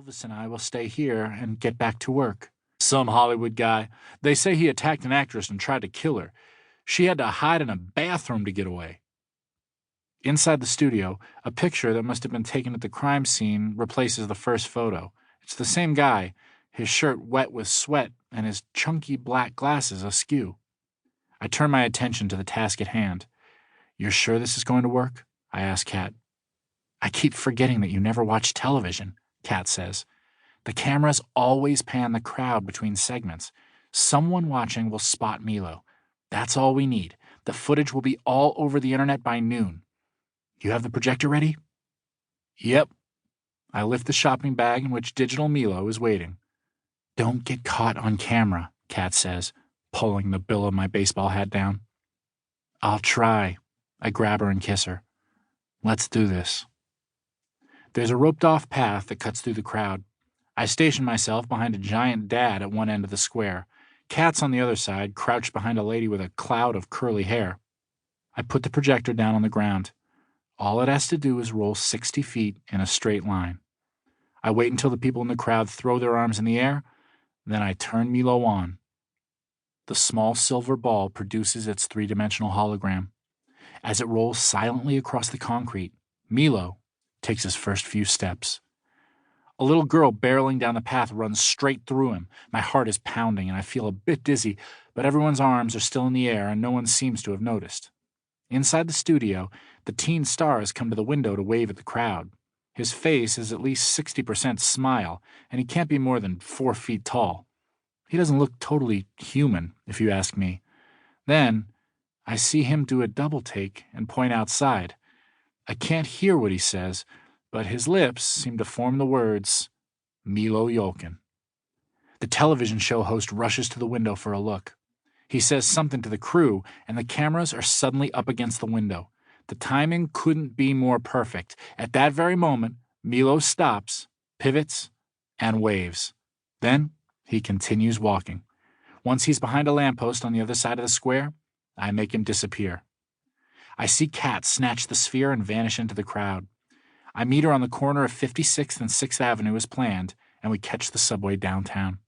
Elvis and I will stay here and get back to work. Some Hollywood guy. They say he attacked an actress and tried to kill her. She had to hide in a bathroom to get away. Inside the studio, a picture that must have been taken at the crime scene replaces the first photo. It's the same guy, his shirt wet with sweat and his chunky black glasses askew. I turn my attention to the task at hand. "You're sure this is going to work?" I ask Kat. "I keep forgetting that you never watch television," Kat says. "The cameras always pan the crowd between segments. Someone watching will spot Milo. That's all we need. The footage will be all over the internet by noon. You have the projector ready?" "Yep." I lift the shopping bag in which digital Milo is waiting. "Don't get caught on camera," Kat says, pulling the bill of my baseball hat down. "I'll try." I grab her and kiss her. "Let's do this." There's a roped-off path that cuts through the crowd. I station myself behind a giant dad at one end of the square. Kat's on the other side, crouched behind a lady with a cloud of curly hair. I put the projector down on the ground. All it has to do is roll 60 feet in a straight line. I wait until the people in the crowd throw their arms in the air, then I turn Milo on. The small silver ball produces its three-dimensional hologram. As it rolls silently across the concrete, Milo takes his first few steps. A little girl barreling down the path runs straight through him. My heart is pounding and I feel a bit dizzy, but everyone's arms are still in the air and no one seems to have noticed. Inside the studio, the teen star has come to the window to wave at the crowd. His face is at least 60% smile, and he can't be more than 4 feet tall. He doesn't look totally human, if you ask me. Then, I see him do a double take and point outside. I can't hear what he says, but his lips seem to form the words, "Milo Yolkin." The television show host rushes to the window for a look. He says something to the crew, and the cameras are suddenly up against the window. The timing couldn't be more perfect. At that very moment, Milo stops, pivots, and waves. Then he continues walking. Once he's behind a lamppost on the other side of the square, I make him disappear. I see Kat snatch the sphere and vanish into the crowd. I meet her on the corner of 56th and 6th Avenue as planned, and we catch the subway downtown.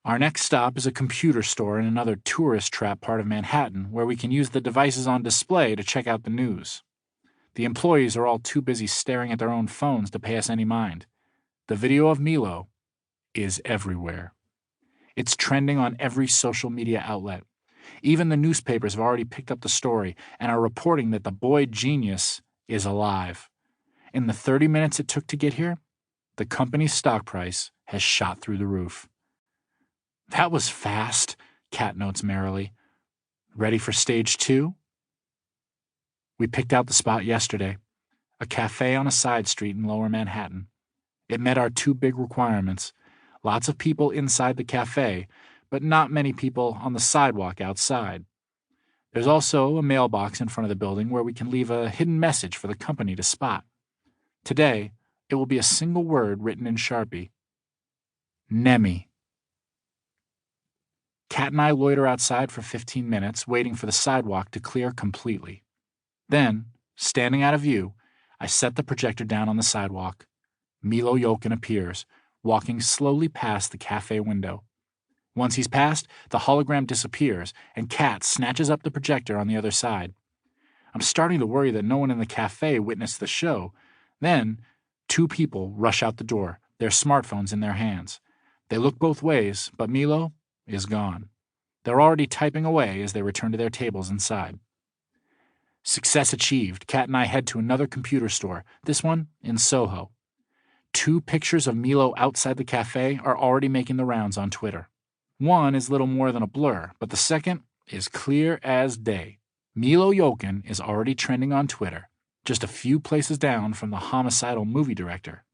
Our next stop is a computer store in another tourist trap part of Manhattan where we can use the devices on display to check out the news. The employees are all too busy staring at their own phones to pay us any mind. The video of Milo is everywhere. It's trending on every social media outlet. Even the newspapers have already picked up the story and are reporting that the boy genius is alive. In the 30 minutes it took to get here, the company's stock price has shot through the roof. "That was fast," Kat notes merrily. "Ready for stage 2? We picked out the spot yesterday, a cafe on a side street in Lower Manhattan. It met our 2 big requirements. Lots of people inside the cafe, but not many people on the sidewalk outside. There's also a mailbox in front of the building where we can leave a hidden message for the company to spot. Today, it will be a single word written in Sharpie. Nemi." Kat and I loiter outside for 15 minutes, waiting for the sidewalk to clear completely. Then, standing out of view, I set the projector down on the sidewalk. Milo Yolkin appears, walking slowly past the cafe window. Once he's past, the hologram disappears, and Kat snatches up the projector on the other side. I'm starting to worry that no one in the cafe witnessed the show. Then, 2 people rush out the door, their smartphones in their hands. They look both ways, but Milo is gone. They're already typing away as they return to their tables inside. Success achieved. Kat and I head to another computer store, this one in Soho. 2 pictures of Milo outside the cafe are already making the rounds on Twitter. One is little more than a blur, but the second is clear as day. Milo Yolkin is already trending on Twitter, just a few places down from the homicidal movie director.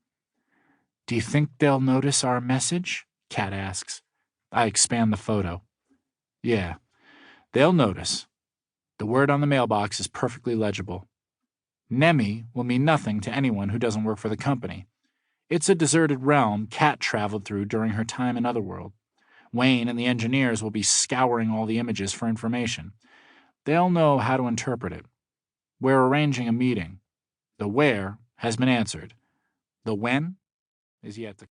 "Do you think they'll notice our message?" Kat asks. I expand the photo. "Yeah, they'll notice. The word on the mailbox is perfectly legible. Nemi will mean nothing to anyone who doesn't work for the company. It's a deserted realm Kat traveled through during her time in Otherworld. Wayne and the engineers will be scouring all the images for information. They'll know how to interpret it. We're arranging a meeting. The where has been answered. The when is yet to